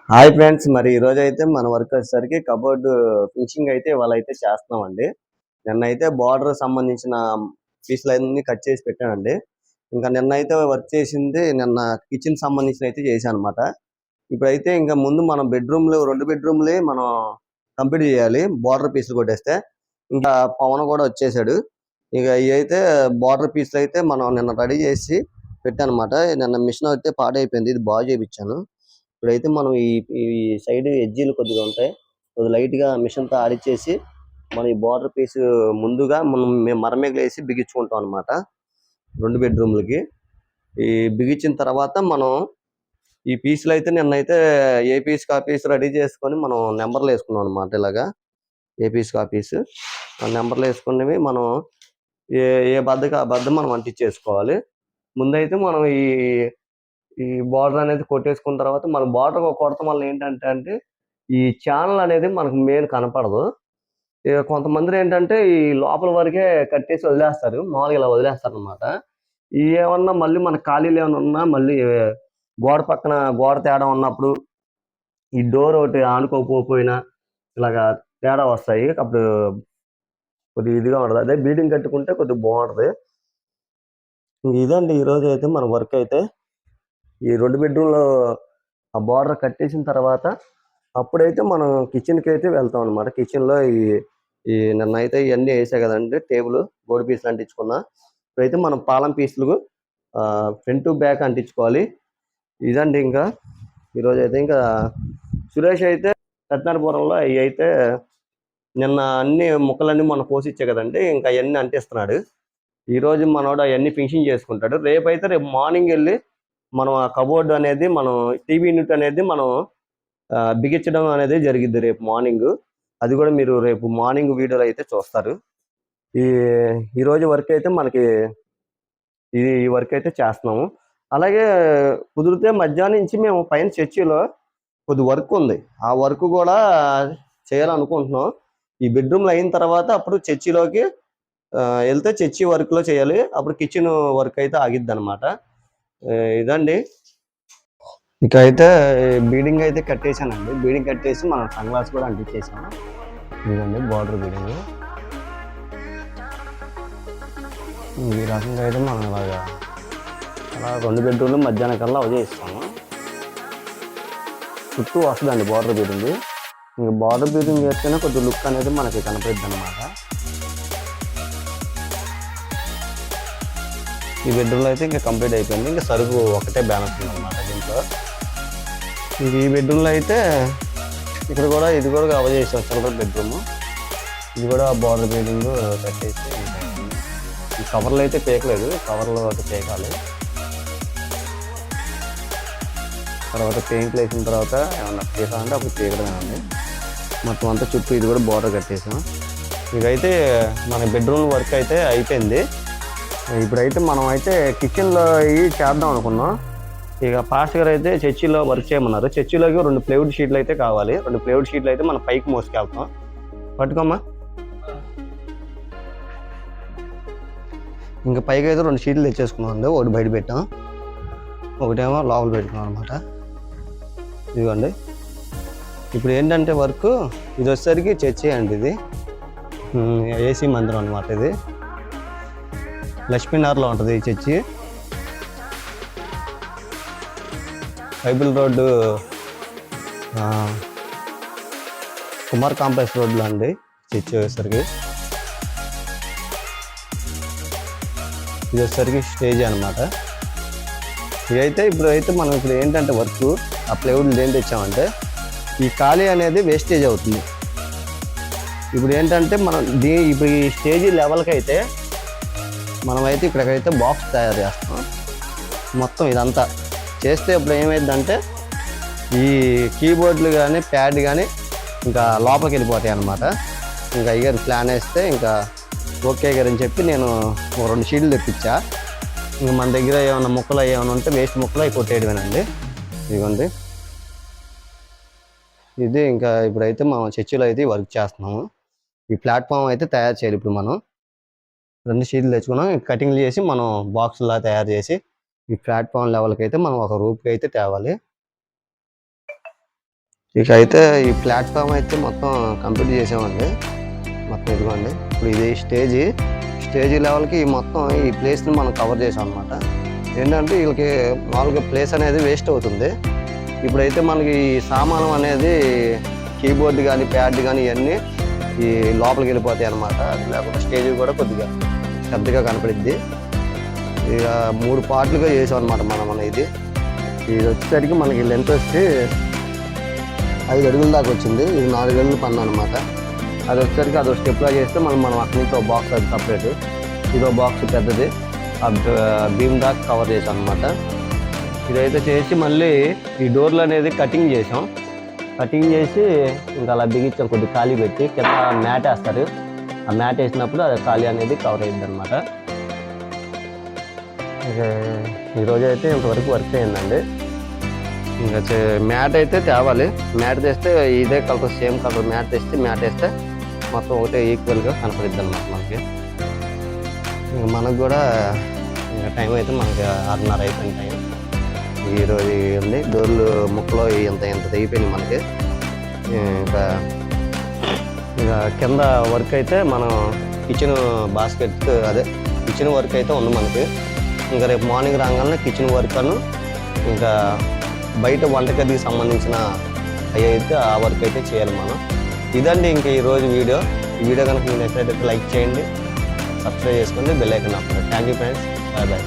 Hi friends, మరి ఈ రోజు అయితే మన వర్క్ వచ్చేసరికి కబోర్డ్ ఫినిషింగ్ అయితే ఇవాళ అయితే చేస్తున్నామండి. నిన్నైతే బార్డర్ సంబంధించిన పీసులన్నీ కట్ చేసి పెట్టానండి. ఇంకా నిన్నైతే వర్క్ చేసింది నిన్న కిచెన్ సంబంధించిన అయితే చేశాను అనమాట. ఇప్పుడైతే ఇంకా ముందు మనం బెడ్రూమ్లు 2 బెడ్రూమ్లే మనం కంప్లీట్ చేయాలి. బార్డర్ పీసులు కొట్టేస్తే ఇంకా పవన్ కూడా వచ్చేసాడు. ఇక ఇవి అయితే బార్డర్ పీసులు అయితే మనం నిన్న రెడీ చేసి పెట్టాను అనమాట. నిన్న మిషన్ అయితే పాడైపోయింది, ఇది బాగు చేయించాను. ఇప్పుడైతే మనం ఈ ఈ సైడ్ ఎడ్జీలు కొద్దిగా ఉంటాయి, కొద్దిగా లైట్ గా మిషన్ తో ఆడిచ్చేసి మనం ఈ బార్డర్ పీస్ ముందుగా మేము మరమేగలు వేసి బిగించుకుంటాం అనమాట 2 బెడ్రూమ్లకి. ఈ బిగించిన తర్వాత మనం ఈ పీసులు అయితే నిన్నైతే ఏ పీస్ కా పీస్ రెడీ చేసుకొని మనం నెంబర్లు వేసుకున్నాం అనమాట. ఇలాగా ఏ పీస్ కా పీస్ ఆ నెంబర్లు వేసుకునేవి మనం ఏ ఏ బద్దకి ఆ బద్ద మనం అంటించేసుకోవాలి. ముందైతే మనం ఈ బార్డర్ అనేది కొట్టేసుకున్న తర్వాత మన బార్డర్ కొడతాం వల్ల ఏంటంటే ఈ ఛానల్ అనేది మనకు మెయిన్ కనపడదు. ఇక కొంతమంది ఏంటంటే ఈ లోపల వరకే కట్టేసి వదిలేస్తారు, మామూలుగా ఇలా వదిలేస్తారు అనమాట. ఏమన్నా మళ్ళీ మన ఖాళీలు ఏమైనా ఉన్నా మళ్ళీ గోడ పక్కన గోడ తేడా ఉన్నప్పుడు ఈ డోర్ ఒకటి ఆనుకోకపోయినా ఇలాగా తేడా వస్తాయి. అప్పుడు కొద్దిగా ఇదిగా ఉండదు. అదే బీడింగ్ కట్టుకుంటే కొద్దిగా బాగుంటది. ఇదండి ఈ రోజు అయితే మన వర్క్ అయితే ఈ 2 బెడ్రూమ్‌లో ఆ బార్డర్ కట్టేసిన తర్వాత అప్పుడైతే మనం కిచెన్‌కి అయితే వెళ్తాం అనమాట. కిచెన్‌లో ఈ ఈ నిన్నైతే ఇయన్నీ ఏసా కదండీ! టేబుల్, బోర్డ్ పీసులు అంటించుకున్నా. ఇప్పుడైతే మనం పాలం పీసులు ఫ్రంట్ టు బ్యాక్ అంటించుకోవాలి. ఇదండి ఇంకా ఈరోజైతే ఇంకా సురేష్ అయితే సత్యనారాయణపురంలో అయ్యయితే నిన్న అన్ని ముక్కలన్నీ మొన్న కోసిచ్చా కదండీ! ఇంకా అయన్నీ అంటిస్తున్నాడు. ఈరోజు మనోడు అయన్నీ ఫినిషింగ్ చేసుకుంటాడు. రేపు మార్నింగ్ ఎళ్లి మనం ఆ కబోర్డ్ అనేది మనం టీవీ యూనిట్ అనేది మనం బిగించడం అనేది జరిగిద్ది రేపు మార్నింగ్. అది కూడా మీరు రేపు మార్నింగ్ వీడియోలో అయితే చూస్తారు. ఈ ఈరోజు వర్క్ అయితే మనకి ఈ వర్క్ అయితే చేస్తున్నాము. అలాగే కుదిరితే మధ్యాహ్నం నుంచి మేము పైన చర్చిలో కొద్ది వర్క్ ఉంది. ఆ వర్క్ కూడా చేయాలనుకుంటున్నాం. ఈ బెడ్రూమ్లు అయిన తర్వాత అప్పుడు చర్చిలోకి వెళ్తే చర్చి వర్క్లో చేయాలి. అప్పుడు కిచెన్ వర్క్ అయితే ఆగిద్ది అనమాట. ఇదండి. ఇక అయితే బీడింగ్ అయితే కట్టేసానండి. బీడింగ్ కట్టేసి మనం సన్ గ్లాస్ కూడా అంటించేసాం. ఇదండి బార్డర్ బీడింగ్. ఈ రకంగా అయితే మనం ఇలాగా అలా 2 బెడ్రూమ్లు మధ్యాహ్నం కల్లా అవజేస్తాము. చుట్టూ వస్తుందండి బార్డర్ బీడింగ్. ఇంకా బార్డర్ బీడింగ్ చేస్తేనే కొద్ది లుక్ అనేది మనకి కనపడుద్ది అనమాట. ఈ బెడ్రూమ్లో అయితే ఇంకా కంప్లీట్ అయిపోయింది. ఇంకా సరుకు ఒకటే బ్యాలెన్స్ ఉంది అనమాట దీంట్లో. ఈ బెడ్రూమ్లో అయితే ఇక్కడ కూడా ఇది కూడా కవర్ చేసాం, చిల్డ్రన్ బెడ్రూమ్. ఇది కూడా బార్డర్ బీడింగ్ కట్టేసి ఈ కవర్లు అయితే పేకలేదు, కవర్లు అయితే పేకాలి. తర్వాత పెయింట్లు వేసిన తర్వాత ఏమన్నా పేకాలంటే అప్పుడు పేకడమేనండి. మొత్తం అంతా చుట్టూ ఇది కూడా బార్డర్ కట్టేసాం. ఇదైతే మన బెడ్రూమ్ వర్క్ అయితే అయిపోయింది. ఇప్పుడైతే మనం అయితే కిచెన్లో ఇవి చేద్దాం అనుకున్నాం. ఇక పాస్టర్ గారు అయితే చర్చిలో వర్క్ చేయమన్నారు. చర్చిలోకి 2 ప్లైవుడ్ షీట్లు అయితే కావాలి. 2 ప్లైవుడ్ షీట్లు అయితే మనం పైకి మోసుకెళ్తాం. పట్టుకోమ్మా. ఇంకా పైకి అయితే 2 షీట్లు తెచ్చేసుకున్నాం అండి. ఒకటి బయట పెట్టాం, ఒకటేమో లోపల పెట్టుకున్నాం అనమాట. ఇదిగోండి. ఇప్పుడు ఏంటంటే వర్క్ ఇది వచ్చేసరికి చర్చి అండి. ఇది ఏసీ మందిరం అనమాట. ఇది లక్ష్మీనగర్లో ఉంటుంది ఈ church. Bible road Kumar complex రోడ్లో అండి చర్చి వచ్చేసరికి. ఇది వచ్చేసరికి స్టేజ్ అనమాట. ఇదైతే ఇప్పుడు మనం ఇప్పుడు ఏంటంటే వర్క్ ఆ ప్లైవుడ్ ఏం తెచ్చామంటే ఈ ఖాళీ అనేది వేస్టేజ్ అవుతుంది. ఇప్పుడు ఏంటంటే మనం ఇప్పుడు ఈ స్టేజీ లెవెల్కి అయితే మనమైతే ఇక్కడికైతే బాక్స్ తయారు చేస్తాం. మొత్తం ఇదంతా చేస్తే ఇప్పుడు ఏమైందంటే ఈ కీబోర్డులు కానీ ప్యాడ్ కానీ ఇంకా లోపలికి వెళ్ళిపోతాయి అన్నమాట. ఇంకా అయ్యారు ప్లాన్ వేస్తే ఇంకా ఓకే గారు అని చెప్పి నేను 2 షీట్లు తెప్పించా. ఇంకా మన దగ్గర ఏమైనా ముక్కలు ఏమైనా ఉంటే వేస్ట్ ముక్కలు అవి కొట్టేయడమేనండి. ఇదిగోండి. ఇది ఇంకా ఇప్పుడైతే మనం చర్చిలో అయితే వర్క్ చేస్తున్నాము. ఈ ప్లాట్ఫామ్ అయితే తయారు చేయాలి. ఇప్పుడు మనం 2 షీట్లు తెచ్చుకున్నాం. కటింగ్లు చేసి మనం బాక్స్లా తయారు చేసి ఈ ప్లాట్ఫామ్ లెవెల్కి అయితే మనం ఒక రూప్కి అయితే తేవాలి. ఇక అయితే ఈ ప్లాట్ఫామ్ అయితే మొత్తం కంప్లీట్ చేసామండి. మొత్తం ఇదిగోండి ఇప్పుడు ఇది స్టేజ్ లెవెల్కి మొత్తం ఈ ప్లేస్ని మనం కవర్ చేసాం అనమాట. ఏంటంటే వీళ్ళకి మామూలుగా ప్లేస్ అనేది వేస్ట్ అవుతుంది. ఇప్పుడైతే మనకి ఈ సామానం అనేది కీబోర్డ్ కానీ ప్యాడ్ కానీ ఇవన్నీ ఈ లోపలికి వెళ్ళిపోతాయి అనమాట. లేకపోతే స్టేజ్ కూడా కొద్దిగా పెద్దగా కనపడిద్ది. ఇక 3 పార్ట్లుగా చేసాం అనమాట మనం ఇది వచ్చేసరికి మనకి లెంత్ వచ్చి 5 అడుగుల దాకా వచ్చింది. ఇది 4 అడుగులు పన్ను అనమాట. అది వచ్చేసరికి అదో స్టెప్లా చేస్తే మనం అక్కడి నుంచి ఒక బాక్స్ అది సపరేట్, ఇదో బాక్స్ పెద్దది బీమ్ దాకా కవర్ చేసాం అనమాట. ఇదైతే చేసి మళ్ళీ ఈ డోర్లు అనేది కటింగ్ చేసాం. కటింగ్ చేసి ఇంకా అలా బిగించాం, కొద్దిగా ఖాళీ పెట్టి కింద మ్యాట్ వేస్తారు. ఆ మ్యాట్ వేసినప్పుడు అది ఖాళీ అనేది కవర్ అయ్యింది అనమాట. ఈరోజు అయితే ఇంతవరకు వర్క్ అయిందండి. ఇంకా మ్యాట్ అయితే తేవాలి. మ్యాట్ తెస్తే ఇదే కలర్ సేమ్ కలర్ మ్యాట్ వేస్తే మొత్తం ఒకటే ఈక్వల్గా కనపడిద్ది అనమాట మనకి. ఇంకా మనకు కూడా ఇంకా టైం అయితే మనకి 6:30 అయిపోయిన టైం. ఈరోజు ఉంది డోర్లు ముక్కలో ఇంత తెగిపోయింది మనకి. ఇంకా కింద వర్క్ అయితే మనం కిచెన్ బాస్కెట్ కిచెన్ వర్క్ అయితే ఉంది మనకి. ఇంకా రేపు మార్నింగ్ రాగానే కిచెన్ వర్క్ ఇంకా బయట వంటగదికి సంబంధించిన అవి అయితే ఆ వర్క్ అయితే చేయాలి మనం. ఇదండి ఇంకా ఈరోజు వీడియో. ఈ వీడియో కనుక మీకు నచ్చినట్లయితే లైక్ చేయండి, సబ్స్క్రైబ్ చేసుకోండి, బెల్ ఐకాన్ నొక్కండి. Thank you friends, bye bye.